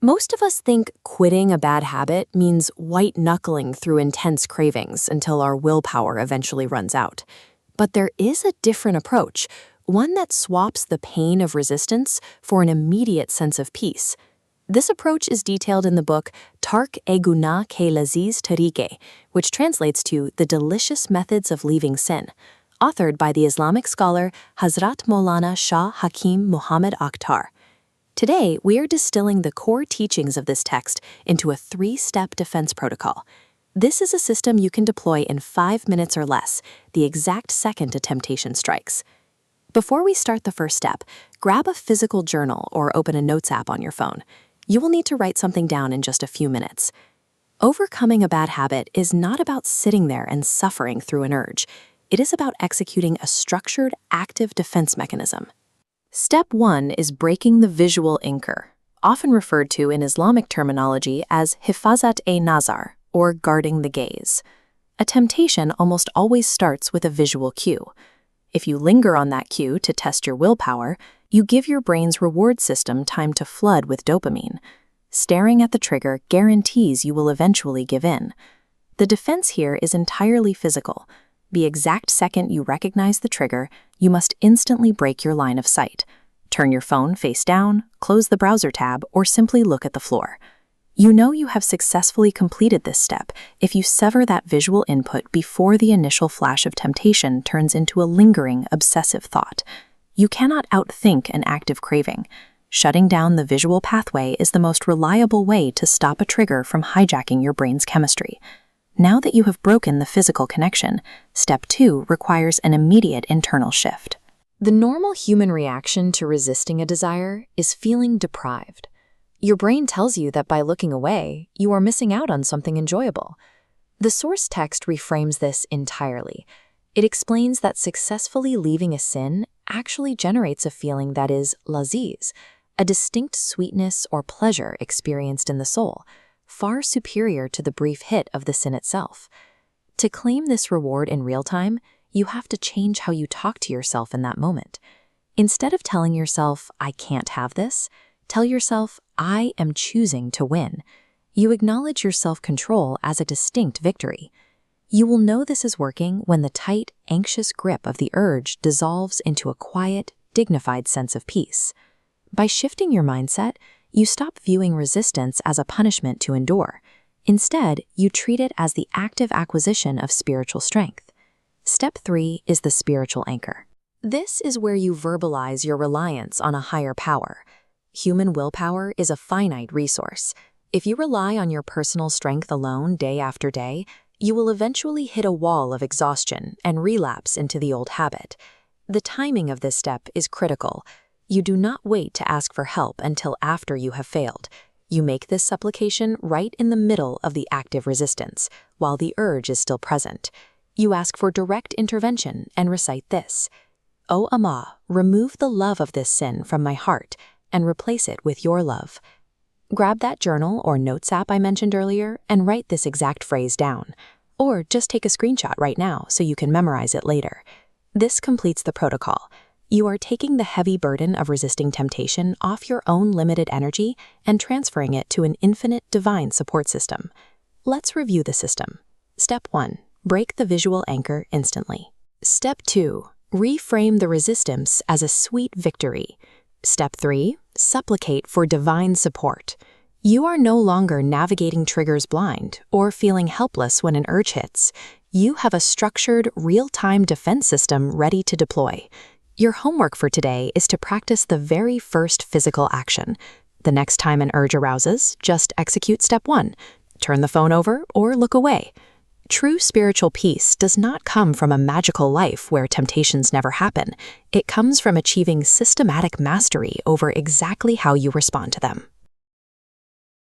Most of us think quitting a bad habit means white-knuckling through intense cravings until our willpower eventually runs out. But there is a different approach, one that swaps the pain of resistance for an immediate sense of peace. This approach is detailed in the book Tark Gunah lazeez tareeqay, which translates to The Delicious Methods of Leaving Sin, authored by the Islamic scholar Hazrat Maulana Shah Hakeem Akhtar. Today, we are distilling the core teachings of this text into a 3-step defense protocol. This is a system you can deploy in 5 minutes or less, the exact second a temptation strikes. Before we start the first step, grab a physical journal or open a notes app on your phone. You will need to write something down in just a few minutes. Overcoming a bad habit is not about sitting there and suffering through an urge. It is about executing a structured, active defense mechanism. Step 1 is breaking the visual anchor, often referred to in Islamic terminology as hifazat-e-nazar, or guarding the gaze. A temptation almost always starts with a visual cue. If you linger on that cue to test your willpower, you give your brain's reward system time to flood with dopamine. Staring at the trigger guarantees you will eventually give in. The defense here is entirely physical. The exact second you recognize the trigger, you must instantly break your line of sight. Turn your phone face down, close the browser tab, or simply look at the floor. You know you have successfully completed this step if you sever that visual input before the initial flash of temptation turns into a lingering, obsessive thought. You cannot outthink an active craving. Shutting down the visual pathway is the most reliable way to stop a trigger from hijacking your brain's chemistry. Now that you have broken the physical connection, step 2 requires an immediate internal shift. The normal human reaction to resisting a desire is feeling deprived. Your brain tells you that by looking away, you are missing out on something enjoyable. The source text reframes this entirely. It explains that successfully leaving a sin actually generates a feeling that is lazeez, a distinct sweetness or pleasure experienced in the soul, far superior to the brief hit of the sin itself. To claim this reward in real time, you have to change how you talk to yourself in that moment. Instead of telling yourself, "I can't have this," tell yourself, "I am choosing to win." You acknowledge your self-control as a distinct victory. You will know this is working when the tight, anxious grip of the urge dissolves into a quiet, dignified sense of peace. By shifting your mindset, you stop viewing resistance as a punishment to endure. Instead, you treat it as the active acquisition of spiritual strength. Step 3 is the spiritual anchor. This is where you verbalize your reliance on a higher power. Human willpower is a finite resource. If you rely on your personal strength alone day after day, you will eventually hit a wall of exhaustion and relapse into the old habit. The timing of this step is critical. You do not wait to ask for help until after you have failed. You make this supplication right in the middle of the active resistance, while the urge is still present. You ask for direct intervention and recite this: "O Allah, remove the love of this sin from my heart and replace it with your love." Grab that journal or notes app I mentioned earlier and write this exact phrase down. Or just take a screenshot right now so you can memorize it later. This completes the protocol. You are taking the heavy burden of resisting temptation off your own limited energy and transferring it to an infinite divine support system. Let's review the system. Step 1. Break the visual anchor instantly. Step 2. Reframe the resistance as a sweet victory. Step 3. Supplicate for divine support. You are no longer navigating triggers blind or feeling helpless when an urge hits. You have a structured, real-time defense system ready to deploy. Your homework for today is to practice the very first physical action. The next time an urge arouses, just execute step 1. Turn the phone over or look away. True spiritual peace does not come from a magical life where temptations never happen. It comes from achieving systematic mastery over exactly how you respond to them.